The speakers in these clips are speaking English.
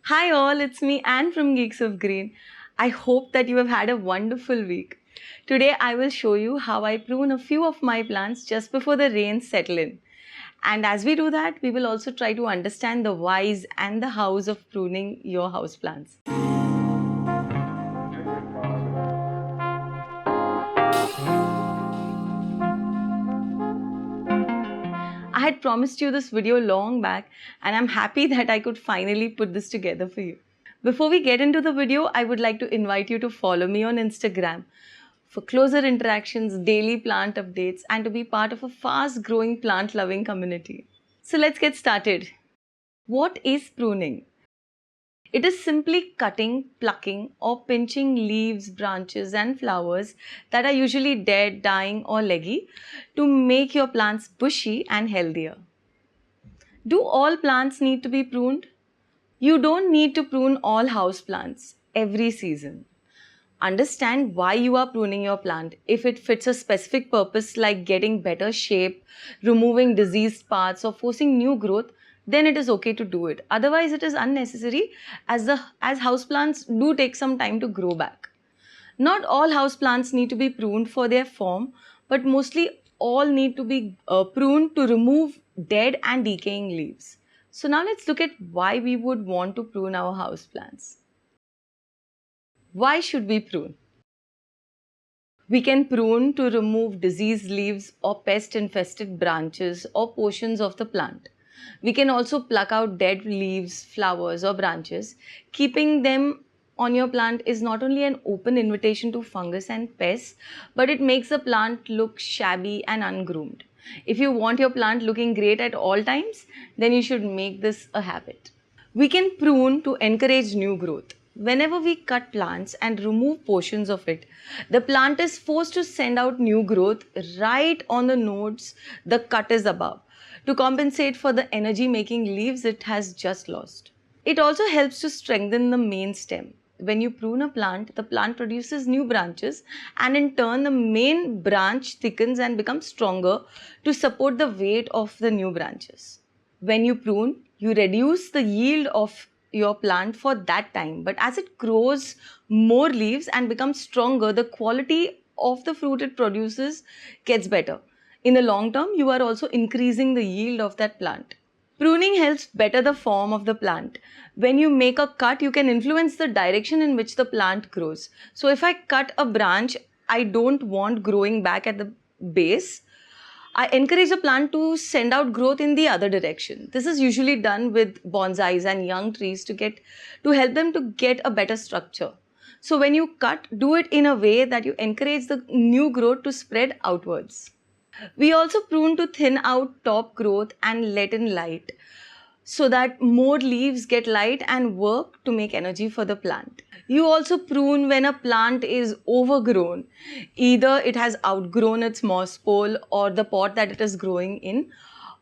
Hi all, it's me Anne from Geeks of Green. I hope that you have had a wonderful week. Today I will show you how I prune a few of my plants just before the rains settle in. And as we do that, we will also try to understand the whys and the hows of pruning your houseplants. I had promised you this video long back and I'm happy that I could finally put this together for you. Before we get into the video, I would like to invite you to follow me on Instagram for closer interactions, daily plant updates, and to be part of a fast-growing plant-loving community. So let's get started. What is pruning? It is simply cutting, plucking, or pinching leaves, branches, and flowers that are usually dead, dying, or leggy to make your plants bushy and healthier. Do all plants need to be pruned? You don't need to prune all house plants every season. Understand why you are pruning your plant. If it fits a specific purpose like getting better shape, removing diseased parts, or forcing new growth, then it is okay to do it. Otherwise, it is unnecessary as houseplants do take some time to grow back. Not all houseplants need to be pruned for their form, but mostly all need to be pruned to remove dead and decaying leaves. So now let's look at why we would want to prune our houseplants. Why should we prune? We can prune to remove diseased leaves or pest-infested branches or portions of the plant. We can also pluck out dead leaves, flowers or branches. Keeping them on your plant is not only an open invitation to fungus and pests, but it makes the plant look shabby and ungroomed. If you want your plant looking great at all times, then you should make this a habit. We can prune to encourage new growth. Whenever we cut plants and remove portions of it, the plant is forced to send out new growth right on the nodes the cut is above to compensate for the energy-making leaves it has just lost. It also helps to strengthen the main stem. When you prune a plant, the plant produces new branches and in turn the main branch thickens and becomes stronger to support the weight of the new branches. When you prune, you reduce the yield of your plant for that time, but as it grows more leaves and becomes stronger, the quality of the fruit it produces gets better. In the long term, you are also increasing the yield of that plant. Pruning helps better the form of the plant. When you make a cut, you can influence the direction in which the plant grows. So if I cut a branch I don't want growing back at the base, I encourage a plant to send out growth in the other direction. This is usually done with bonsais and young trees to help them to get a better structure. So when you cut, do it in a way that you encourage the new growth to spread outwards. We also prune to thin out top growth and let in light so that more leaves get light and work to make energy for the plant. You also prune when a plant is overgrown. Either it has outgrown its moss pole or the pot that it is growing in,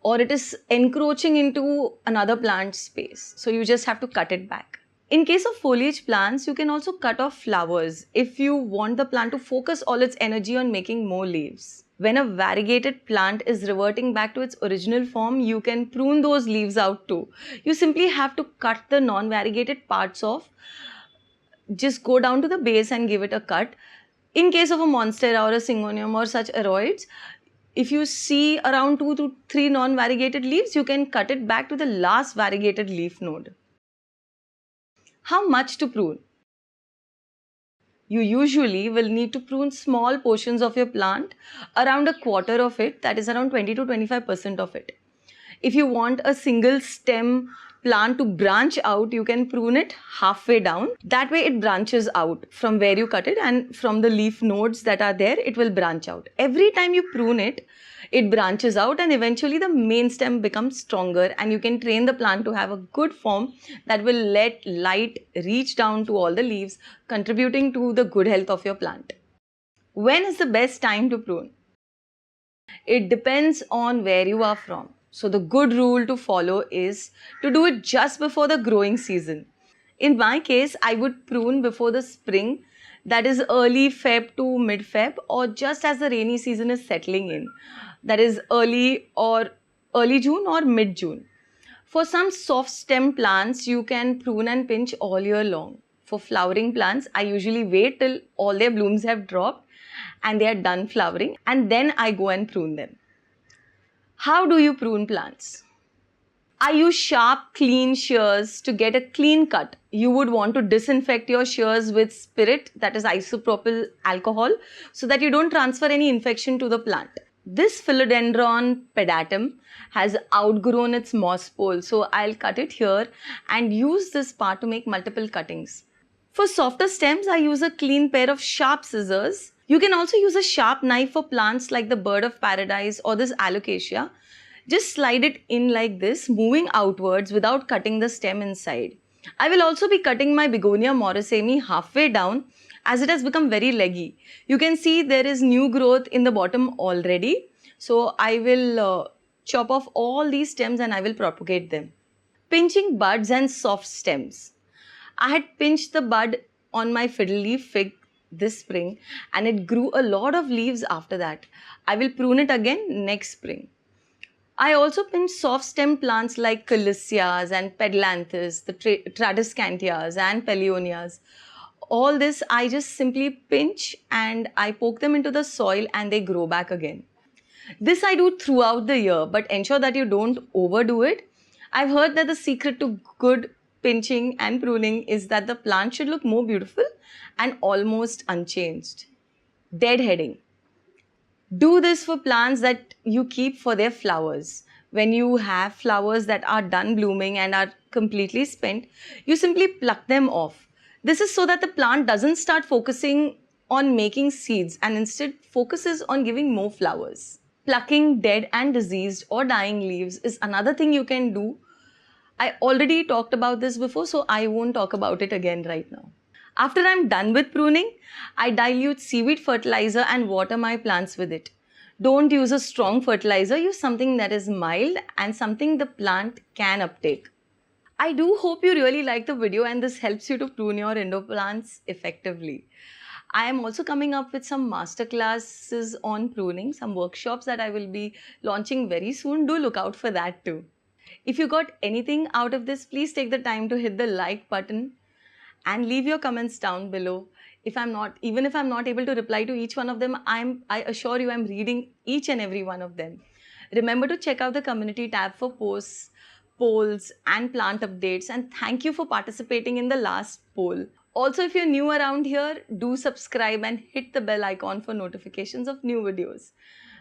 or it is encroaching into another plant's space. So you just have to cut it back. In case of foliage plants, you can also cut off flowers if you want the plant to focus all its energy on making more leaves. When a variegated plant is reverting back to its original form, you can prune those leaves out too. You simply have to cut the non-variegated parts off. Just go down to the base and give it a cut. In case of a monstera or a syngonium or such aroids, if you see around 2 to 3 non-variegated leaves, you can cut it back to the last variegated leaf node. How much to prune? You usually will need to prune small portions of your plant, around a quarter of it, that is around 20 to 25% of it. If you want a single stem plant to branch out, you can prune it halfway down. That way it branches out from where you cut it, and from the leaf nodes that are there, it will branch out. Every time you prune it, it branches out and eventually the main stem becomes stronger and you can train the plant to have a good form that will let light reach down to all the leaves, contributing to the good health of your plant. When is the best time to prune? It depends on where you are from. So the good rule to follow is to do it just before the growing season. In my case, I would prune before the spring, that is early Feb to mid Feb, or just as the rainy season is settling in, that is early June or mid June. For some soft stem plants, you can prune and pinch all year long. For flowering plants, I usually wait till all their blooms have dropped and they are done flowering, and then I go and prune them. How do you prune plants? I use sharp, clean shears to get a clean cut. You would want to disinfect your shears with spirit, that is isopropyl alcohol, so that you don't transfer any infection to the plant. This philodendron pedatum has outgrown its moss pole, so I'll cut it here and use this part to make multiple cuttings. For softer stems, I use a clean pair of sharp scissors. You can also use a sharp knife for plants like the bird of paradise or this alocasia. Just slide it in like this, moving outwards without cutting the stem inside. I will also be cutting my begonia morrisemi halfway down as it has become very leggy. You can see there is new growth in the bottom already. So I will chop off all these stems and I will propagate them. Pinching buds and soft stems. I had pinched the bud on my fiddle leaf fig this spring and it grew a lot of leaves after that. I will prune it again next spring. I also pinch soft stem plants like calicias and pedlanthus, the tradescantias and pelionias. All this I just simply pinch and I poke them into the soil and they grow back again. This I do throughout the year, but ensure that you don't overdo it. I've heard that the secret to good pinching and pruning is that the plant should look more beautiful and almost unchanged. Deadheading. Do this for plants that you keep for their flowers. When you have flowers that are done blooming and are completely spent, you simply pluck them off. This is so that the plant doesn't start focusing on making seeds and instead focuses on giving more flowers. Plucking dead and diseased or dying leaves is another thing you can do. I already talked about this before, so I won't talk about it again right now. After I'm done with pruning, I dilute seaweed fertilizer and water my plants with it. Don't use a strong fertilizer, use something that is mild and something the plant can uptake. I do hope you really like the video and this helps you to prune your indoor plants effectively. I am also coming up with some masterclasses on pruning, some workshops that I will be launching very soon. Do look out for that too. If you got anything out of this, please take the time to hit the like button and leave your comments down below. Even if I'm not able to reply to each one of them, I assure you I'm reading each and every one of them. Remember to check out the community tab for posts, polls and plant updates, and thank you for participating in the last poll. Also, if you're new around here, do subscribe and hit the bell icon for notifications of new videos.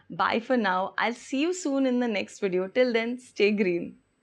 Bye for now. I'll see you soon in the next video. Till then, stay green.